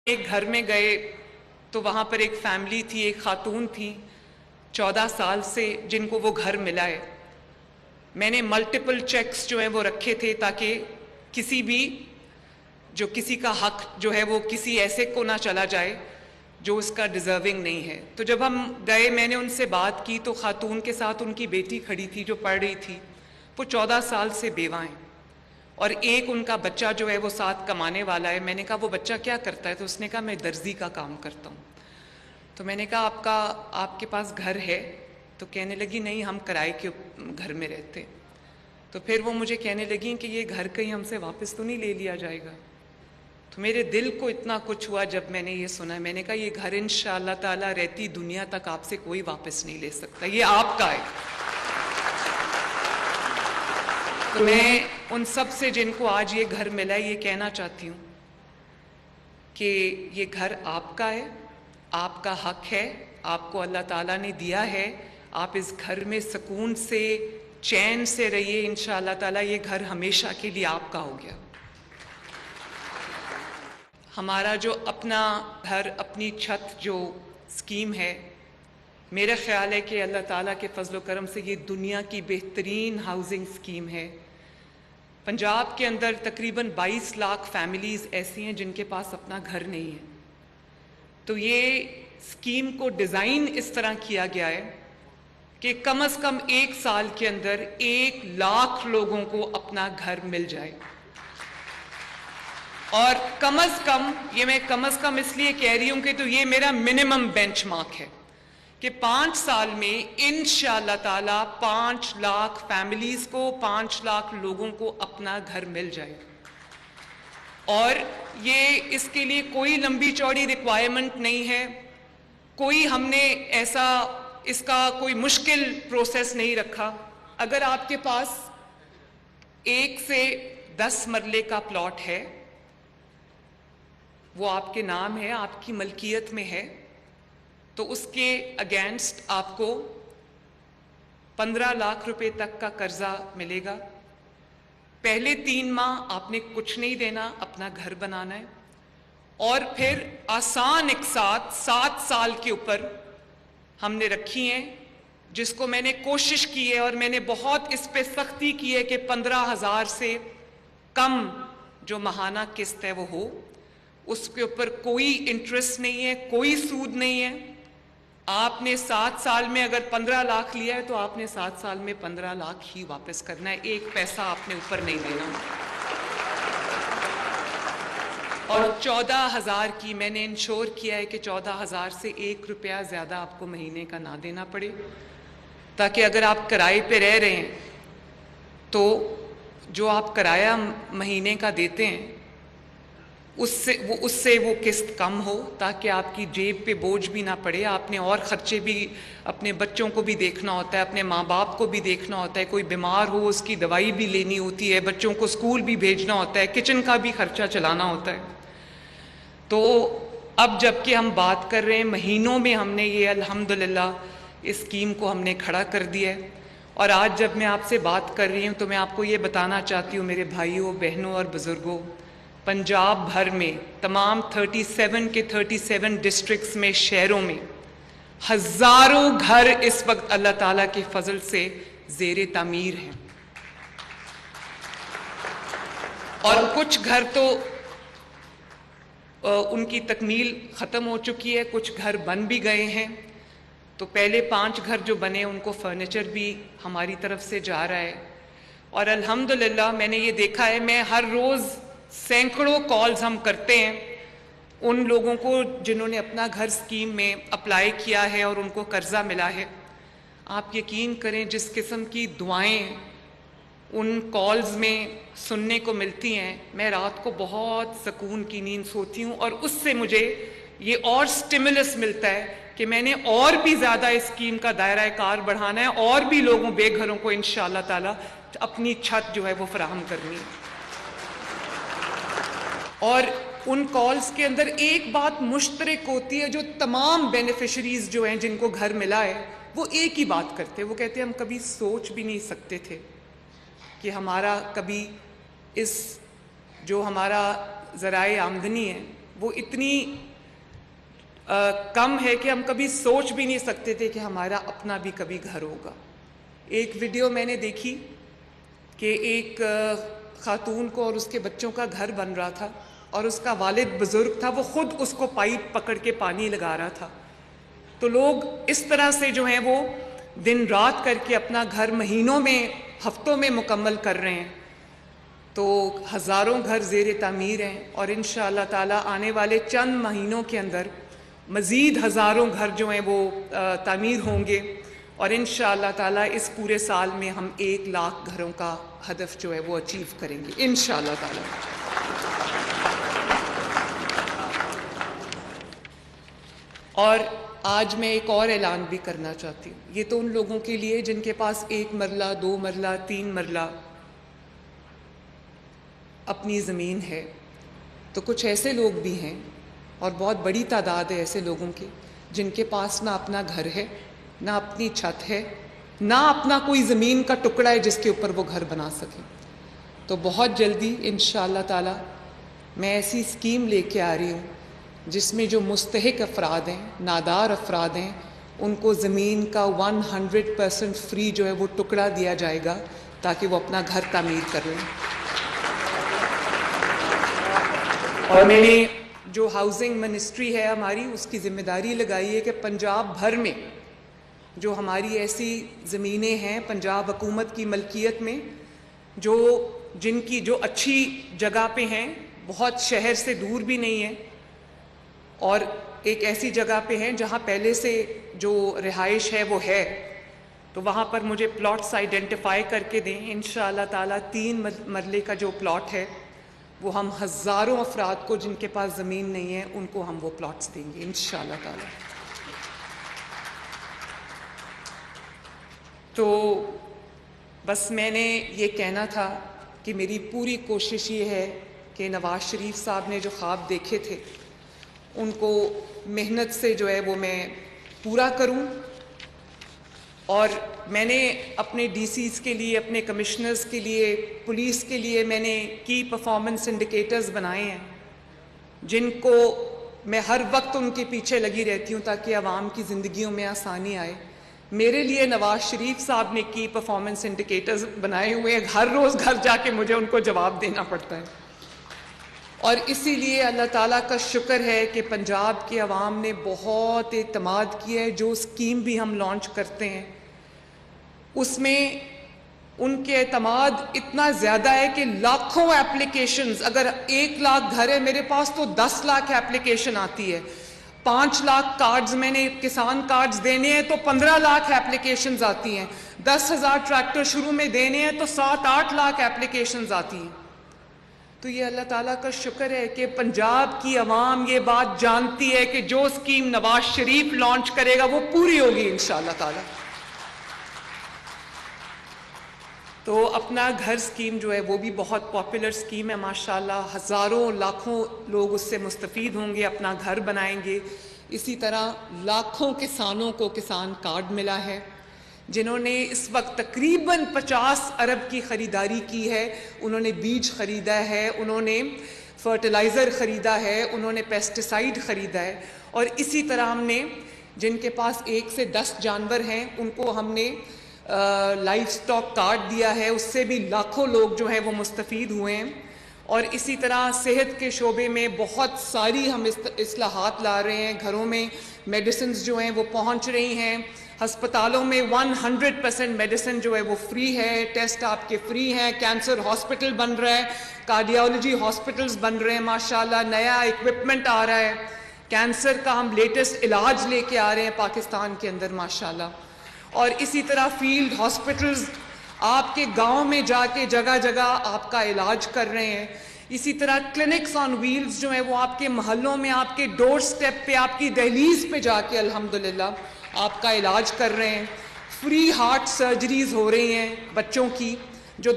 एक घर में गए तो वहाँ पर एक फैमिली थी, एक खातून थी 14 साल से जिनको वो घर मिला है। मैंने मल्टीपल चेक्स जो हैं वो रखे थे ताकि किसी भी जो किसी का हक जो है वो किसी ऐसे को ना चला जाए जो उसका डिज़र्विंग नहीं है। तो जब हम गए मैंने उनसे बात की तो खातून के साथ उनकी बेटी खड़ी थी जो पढ़ रही थी। वो 14 साल से बेवा हैं और एक उनका बच्चा जो है वो साथ कमाने वाला है। मैंने कहा वो बच्चा क्या करता है? तो उसने कहा मैं दर्जी का काम करता हूँ। तो मैंने कहा आपके पास घर है? तो कहने लगी नहीं, हम किराए के घर में रहते। तो फिर वो मुझे कहने लगी कि ये घर कहीं हमसे वापस तो नहीं ले लिया जाएगा। तो मेरे दिल को इतना कुछ हुआ जब मैंने ये सुना। मैंने कहा ये घर इंशाअल्लाह ताला रहती दुनिया तक आपसे कोई वापस नहीं ले सकता, ये आपका है। तो मैं उन सब से जिनको आज ये घर मिला है ये कहना चाहती हूँ कि ये घर आपका है, आपका हक है, आपको अल्लाह ताला ने दिया है। आप इस घर में सुकून से चैन से रहिए, इंशाअल्लाह ताला ये घर हमेशा के लिए आपका हो गया। हमारा जो अपना घर अपनी छत जो स्कीम है, मेरा ख्याल है कि अल्लाह ताला के फजल करम से ये दुनिया की बेहतरीन हाउसिंग स्कीम है। पंजाब के अंदर तकरीबन 22 लाख फैमिलीज़ ऐसी हैं जिनके पास अपना घर नहीं है। तो ये स्कीम को डिज़ाइन इस तरह किया गया है कि कम से कम 1 साल के अंदर 1 लाख लोगों को अपना घर मिल जाए। और कम से कम, ये मैं कम से कम इसलिए कह रही हूँ कि तो ये मेरा मिनिमम बेंचमार्क है कि 5 साल में इंशाअल्लाह ताला 5 लाख फैमिलीज को, 5 लाख लोगों को अपना घर मिल जाए। और ये इसके लिए कोई लंबी चौड़ी रिक्वायरमेंट नहीं है, कोई हमने ऐसा इसका कोई मुश्किल प्रोसेस नहीं रखा। अगर आपके पास 1 से 10 मरले का प्लॉट है, वो आपके नाम है, आपकी मलकियत में है, तो उसके अगेंस्ट आपको 15 लाख रुपए तक का कर्जा मिलेगा। पहले 3 माह आपने कुछ नहीं देना, अपना घर बनाना है। और फिर आसान एक साथ 7 साल के ऊपर हमने रखी हैं, जिसको मैंने कोशिश की है और मैंने बहुत इस पे सख्ती की है कि 15,000 से कम जो माहाना किस्त है वो हो। उसके ऊपर कोई इंटरेस्ट नहीं है, कोई सूद नहीं है। आपने 7 साल में अगर 15 लाख लिया है तो आपने 7 साल में 15 लाख ही वापस करना है, 1 पैसा आपने ऊपर नहीं देना। और 14,000 की मैंने इंश्योर किया है कि 14,000 से 1 रुपया ज़्यादा आपको महीने का ना देना पड़े, ताकि अगर आप किराए पे रह रहे हैं तो जो आप किराया महीने का देते हैं उससे वो किस्त कम हो, ताकि आपकी जेब पे बोझ भी ना पड़े। आपने और ख़र्चे भी, अपने बच्चों को भी देखना होता है, अपने माँ बाप को भी देखना होता है, कोई बीमार हो उसकी दवाई भी लेनी होती है, बच्चों को स्कूल भी भेजना होता है, किचन का भी खर्चा चलाना होता है। तो अब जबकि हम बात कर रहे हैं, महीनों में हमने ये अल्हम्दुलिल्लाह इस स्कीम को हमने खड़ा कर दिया है। और आज जब मैं आपसे बात कर रही हूँ तो मैं आपको ये बताना चाहती हूँ मेरे भाइयों, बहनों और बुज़ुर्गों, पंजाब भर में तमाम 37 के 37 डिस्ट्रिक्ट्स में, शहरों में हज़ारों घर इस वक्त अल्लाह ताला के फजल से ज़ेरे तामीर हैं। और कुछ घर तो उनकी तकमील ख़त्म हो चुकी है, कुछ घर बन भी गए हैं। तो पहले 5 घर जो बने उनको फर्नीचर भी हमारी तरफ से जा रहा है। और अल्हम्दुलिल्लाह मैंने ये देखा है, मैं हर रोज़ सैकड़ों कॉल्स हम करते हैं उन लोगों को जिन्होंने अपना घर स्कीम में अप्लाई किया है और उनको कर्जा मिला है। आप यकीन करें जिस किस्म की दुआएं उन कॉल्स में सुनने को मिलती हैं, मैं रात को बहुत सुकून की नींद सोती हूँ और उससे मुझे ये और स्टिमुलस मिलता है कि मैंने और भी ज़्यादा इस स्कीम का दायरा कार बढ़ाना है और भी लोगों बेघरों को इंशाअल्लाह ताला अपनी छत जो है वो फराहम करनी है। और उन कॉल्स के अंदर एक बात मुश्तरक होती है, जो तमाम बेनिफिशरीज जो हैं जिनको घर मिला है वो एक ही बात करते हैं। वो कहते हैं हम कभी सोच भी नहीं सकते थे कि हमारा कभी इस जो हमारा ज़राए आमदनी है वो इतनी कम है कि हम कभी सोच भी नहीं सकते थे कि हमारा अपना भी कभी घर होगा। एक वीडियो मैंने देखी कि एक खातून को और उसके बच्चों का घर बन रहा था और उसका वालिद बुज़ुर्ग था, वो ख़ुद उसको पाइप पकड़ के पानी लगा रहा था। तो लोग इस तरह से जो हैं वो दिन रात करके अपना घर महीनों में, हफ्तों में मुकम्मल कर रहे हैं। तो हज़ारों घर ज़ेर तामीर हैं और इंशाअल्लाह ताला आने वाले चंद महीनों के अंदर मज़ीद हज़ारों घर जो हैं वो तामीर होंगे और इंशाअल्लाह ताला इस पूरे साल में हम 1 लाख घरों का हदफ जो है वो अचीव करेंगे इंशाअल्लाह ताला। और आज मैं एक और ऐलान भी करना चाहती हूँ। ये तो उन लोगों के लिए जिनके पास 1 मरला, 2 मरला, 3 मरला अपनी ज़मीन है। तो कुछ ऐसे लोग भी हैं और बहुत बड़ी तादाद है ऐसे लोगों की जिनके पास ना अपना घर है, ना अपनी छत है, ना अपना कोई ज़मीन का टुकड़ा है जिसके ऊपर वो घर बना सकें। तो बहुत जल्दी इंशाअल्लाह ताला मैं ऐसी स्कीम लेके आ रही हूँ जिसमें जो मुस्तहिक अफराद हैं, नादार अफराद हैं, उनको ज़मीन का 100% फ्री जो है वो टुकड़ा दिया जाएगा ताकि वो अपना घर तामीर कर लें। और मैंने जो हाउसिंग मिनिस्ट्री है हमारी, उसकी ज़िम्मेदारी लगाई है कि पंजाब भर में जो हमारी ऐसी ज़मीनें हैं पंजाब हुकूमत की मलकियत में, जिनकी जो अच्छी जगह पे हैं, बहुत शहर से दूर भी नहीं है और एक ऐसी जगह पे हैं जहाँ पहले से जो रिहाइश है वो है, तो वहाँ पर मुझे प्लॉट्स आइडेंटिफाई करके दें। इंशाअल्लाह ताला 3 मरले का जो प्लॉट है वो हम हज़ारों अफराद को जिनके पास ज़मीन नहीं है उनको हम वो प्लॉट्स देंगे इंशाअल्लाह ताला। तो बस मैंने ये कहना था कि मेरी पूरी कोशिश ये है कि नवाज़ शरीफ साहब ने जो ख्वाब देखे थे उनको मेहनत से जो है वो मैं पूरा करूं। और मैंने अपने डीसीज़ के लिए, अपने कमिश्नर्स के लिए, पुलिस के लिए मैंने की परफॉर्मेंस इंडिकेटर्स बनाए हैं जिनको मैं हर वक्त उनके पीछे लगी रहती हूँ ताकि आवाम की ज़िंदगियों में आसानी आए। मेरे लिए नवाज़ शरीफ साहब ने की परफॉर्मेंस इंडिकेटर्स बनाए हुए हैं, हर रोज़ घर जाके मुझे उनको जवाब देना पड़ता है। और इसीलिए अल्लाह ताला का शुक्र है कि पंजाब के अवाम ने बहुत एतमाद किया है। जो स्कीम भी हम लॉन्च करते हैं उसमें उनके एतमाद इतना ज़्यादा है कि लाखों एप्लीकेशंस, अगर 1 लाख घर है मेरे पास तो 10 लाख एप्लीकेशन आती है। 5 लाख कार्ड्स मैंने किसान कार्ड्स देने हैं तो 15 लाख एप्लीकेशंस आती हैं। 10,000 ट्रैक्टर शुरू में देने हैं तो 7-8 लाख एप्लीकेशंस आती हैं। तो ये अल्लाह ताला का शुक्र है कि पंजाब की आवाम ये बात जानती है कि जो स्कीम नवाज शरीफ लॉन्च करेगा वो पूरी होगी इंशाअल्लाह ताला। तो अपना घर स्कीम जो है वो भी बहुत पॉपुलर स्कीम है माशाल्लाह। हज़ारों लाखों लोग उससे मुस्तफ़ीद होंगे, अपना घर बनाएंगे। इसी तरह लाखों किसानों को किसान कार्ड मिला है जिन्होंने इस वक्त तकरीबन 50 अरब की ख़रीदारी की है। उन्होंने बीज ख़रीदा है, उन्होंने फर्टिलाइज़र ख़रीदा है, उन्होंने पेस्टिसाइड ख़रीदा है। और इसी तरह हमने जिनके पास 1 से 10 जानवर हैं उनको हमने लाइफ स्टॉक कार्ड दिया है, उससे भी लाखों लोग जो हैं वो मुस्तफ़ीद हुए हैं। और इसी तरह सेहत के शोबे में बहुत सारी हम इस्लाहात ला रहे हैं। घरों में मेडिसिन जो हैं वो पहुंच रही हैं। हस्पतालों में 100% मेडिसिन जो है वो फ्री है, टेस्ट आपके फ्री हैं। कैंसर हॉस्पिटल बन रहा है, कार्डियोलॉजी हॉस्पिटल्स बन रहे हैं माशाल्लाह। नया इक्विपमेंट आ रहा है, कैंसर का हम लेटेस्ट इलाज लेके आ रहे हैं पाकिस्तान के अंदर माशाल्लाह। और इसी तरह फील्ड हॉस्पिटल्स आपके गांव में जाके जगह जगह आपका इलाज कर रहे हैं। इसी तरह क्लिनिक्स ऑन व्हील्स जो है वो आपके मोहल्लों में, आपके डोर स्टेप पे, आपकी दहलीज पे जाके अल्हम्दुलिल्लाह आपका इलाज कर रहे हैं। फ्री हार्ट सर्जरीज हो रही हैं बच्चों की, जो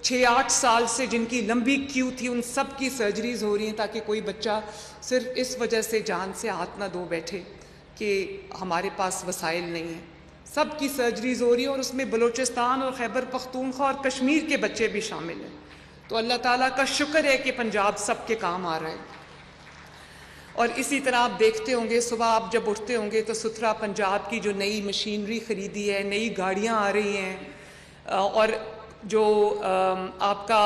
6-8 साल से जिनकी लंबी क्यू थी उन सब की सर्जरीज हो रही हैं ताकि कोई बच्चा सिर्फ इस वजह से जान से हाथ ना धो बैठे कि हमारे पास वसाइल नहीं है। सब की सर्जरीज हो रही है और उसमें बलूचिस्तान और खैबर पख्तूनख्वा और कश्मीर के बच्चे भी शामिल हैं। तो अल्लाह ताला का शुक्र है कि पंजाब सबके काम आ रहा है। और इसी तरह आप देखते होंगे, सुबह आप जब उठते होंगे तो सुथरा पंजाब की जो नई मशीनरी ख़रीदी है, नई गाड़ियाँ आ रही हैं, और जो आपका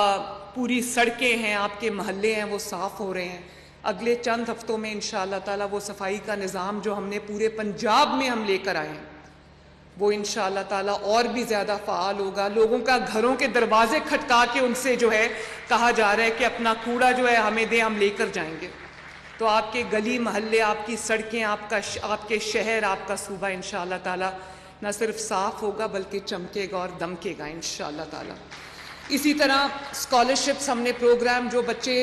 पूरी सड़कें हैं, आपके महल्ले हैं, वो साफ़ हो रहे हैं। अगले चंद हफ्तों में इंशाअल्लाह ताला वो सफाई का निज़ाम जो हमने पूरे पंजाब में हम लेकर आए हैं, वो इंशाअल्लाह ताला और भी ज़्यादा फ़ाल होगा। लोगों का घरों के दरवाजे खटका के उनसे जो है कहा जा रहा है कि अपना कूड़ा जो है हमें दे, हम लेकर जाएंगे। तो आपके गली महल्ले, आपकी सड़कें, आपके शहर, आपका सूबा इंशाअल्लाह ताला न सिर्फ साफ़ होगा बल्कि चमकेगा और दमकेगा इंशाअल्लाह ताला। इसी तरह स्कॉलरशिप्स हमने प्रोग्राम, जो बच्चे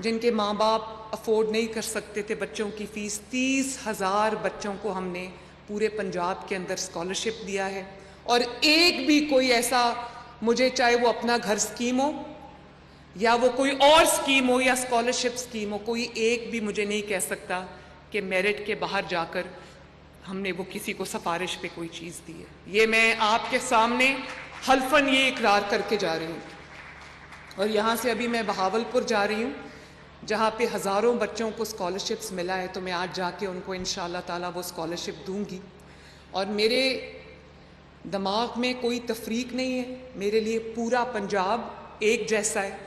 जिनके माँ बाप अफोर्ड नहीं कर सकते थे बच्चों की फ़ीस, 30,000 बच्चों को हमने पूरे पंजाब के अंदर स्कॉलरशिप दिया है। और एक भी कोई ऐसा, मुझे चाहे वो अपना घर स्कीम हो या वो कोई और स्कीम हो या स्कॉलरशिप स्कीम हो, कोई एक भी मुझे नहीं कह सकता कि मेरिट के बाहर जाकर हमने वो किसी को सिफारिश पे कोई चीज़ दी है। ये मैं आपके सामने हल्फन ये इकरार करके जा रही हूँ। और यहाँ से अभी मैं बहावलपुर जा रही हूँ, जहाँ पे हज़ारों बच्चों को स्कॉलरशिप्स मिला है, तो मैं आज जाके उनको इंशाअल्लाह ताला वो स्कॉलरशिप दूँगी। और मेरे दिमाग में कोई तफरीक नहीं है, मेरे लिए पूरा पंजाब एक जैसा है।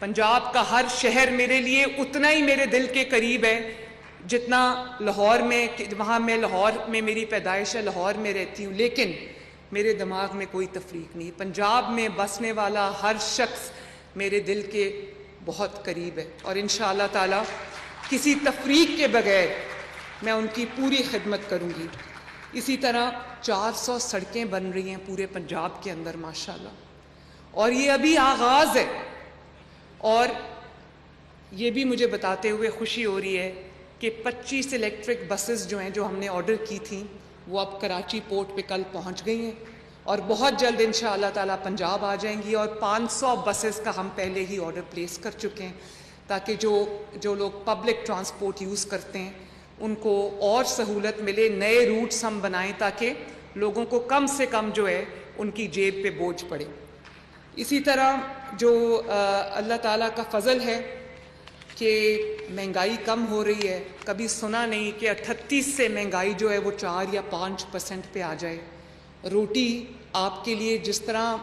पंजाब का हर शहर मेरे लिए उतना ही मेरे दिल के करीब है जितना लाहौर में, वहाँ मैं लाहौर में मेरी पैदाइश है, लाहौर में रहती हूँ, लेकिन मेरे दिमाग में कोई तफरीक नहीं। पंजाब में बसने वाला हर शख्स मेरे दिल के बहुत करीब है और इंशाअल्लाह ताला किसी तफरीक के बगैर मैं उनकी पूरी खिदमत करूँगी। इसी तरह 400 सड़कें बन रही हैं पूरे पंजाब के अंदर माशाल्लाह, और ये अभी आगाज़ है। और ये भी मुझे बताते हुए खुशी हो रही है कि 25 इलेक्ट्रिक बसेस जो हैं, जो हमने ऑर्डर की थी, वो अब कराची पोर्ट पे कल पहुंच गई हैं और बहुत जल्द इंशाअल्लाह ताला पंजाब आ जाएंगी। और 500 बसेस का हम पहले ही ऑर्डर प्लेस कर चुके हैं, ताकि जो लोग पब्लिक ट्रांसपोर्ट यूज़ करते हैं उनको और सहूलत मिले। नए रूट्स हम बनाएं ताकि लोगों को कम से कम जो है उनकी जेब पे बोझ पड़े। इसी तरह जो अल्लाह ताला का फ़ज़ल है कि महंगाई कम हो रही है। कभी सुना नहीं कि 38 से महंगाई जो है वो 4 या 5% पे आ जाए। रोटी आपके लिए जिस तरह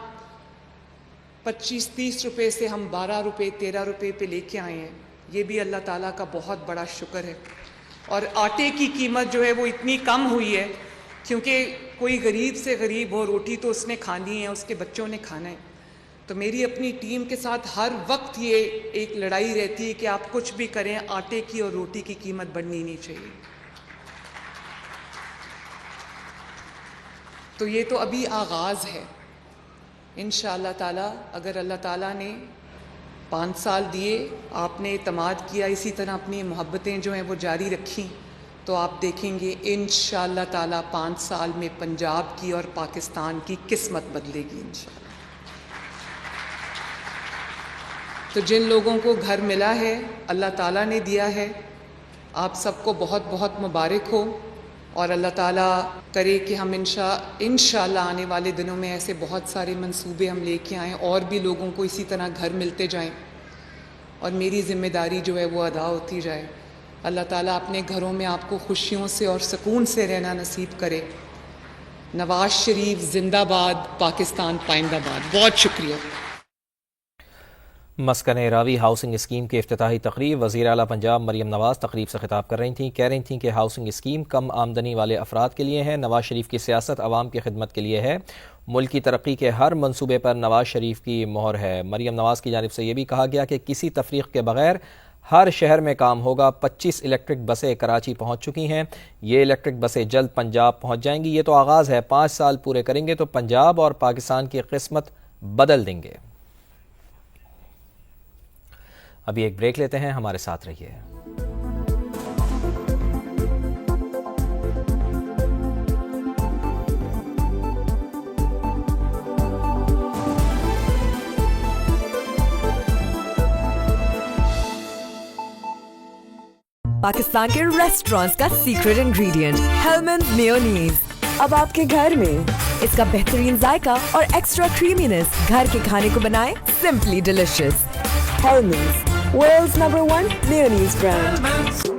25-30 रुपये से हम 12 रुपये 13 रुपये पे लेके आए हैं, ये भी अल्लाह ताला का बहुत बड़ा शुक्र है। और आटे की कीमत जो है वो इतनी कम हुई है क्योंकि कोई गरीब से गरीब हो, रोटी तो उसने खानी है, उसके बच्चों ने खाना है। तो मेरी अपनी टीम के साथ हर वक्त ये एक लड़ाई रहती है कि आप कुछ भी करें, आटे की और रोटी की कीमत बढ़नी नहीं चाहिए। तो ये तो अभी आगाज़ है। इंशाअल्लाह ताला अगर अल्लाह ताला ने 5 साल दिए, आपने इत्मीनान किया, इसी तरह अपनी मोहब्बतें जो हैं वो जारी रखी, तो आप देखेंगे इंशाअल्लाह ताला 5 साल में पंजाब की और पाकिस्तान की किस्मत बदलेगी इंशाअल्लाह। तो जिन लोगों को घर मिला है, अल्लाह ताला ने दिया है, आप सबको बहुत बहुत मुबारक हो। और अल्लाह ताला करे कि हम इंशाअल्लाह आने वाले दिनों में ऐसे बहुत सारे मंसूबे हम लेके आएँ और भी लोगों को इसी तरह घर मिलते जाएं और मेरी ज़िम्मेदारी जो है वो अदा होती जाए। अल्लाह ताला अपने घरों में आपको खुशियों से और सुकून से रहना नसीब करे। नवाज शरीफ जिंदाबाद, पाकिस्तान पाइंदाबाद। बहुत शुक्रिया। मस्कन रावी हाउसिंग स्कीम की इफ्तिताही तकरीब वज़ीर आला पंजाब मरियम नवाज़ तकरीब से खिताब कर रही थीं। कह रही थीं कि हाउसिंग स्कीम कम आमदनी वाले अफराद के लिए है। नवाज शरीफ की सियासत आवाम की खिदमत के लिए है। मुल्क की तरक्की के हर मंसूबे पर नवाज शरीफ की मोहर है। मरियम नवाज़ की जानिब से यह भी कहा गया कि किसी तफरीक के बगैर हर शहर में काम होगा। 25 इलेक्ट्रिक बसें कराची पहुँच चुकी हैं। ये इलेक्ट्रिक बसें जल्द पंजाब पहुँच जाएंगी। ये तो आगाज़ है, 5 साल पूरे करेंगे तो पंजाब और पाकिस्तान की किस्मत बदल देंगे। अभी एक ब्रेक लेते हैं, हमारे साथ रहिए। पाकिस्तान के रेस्टोरेंट्स का सीक्रेट इंग्रेडिएंट हेलमंड मेयोनीज अब आपके घर में। इसका बेहतरीन जायका और एक्स्ट्रा क्रीमीनेस घर के खाने को बनाए simply delicious. Hellmann's, world's #1 mayonnaise brand.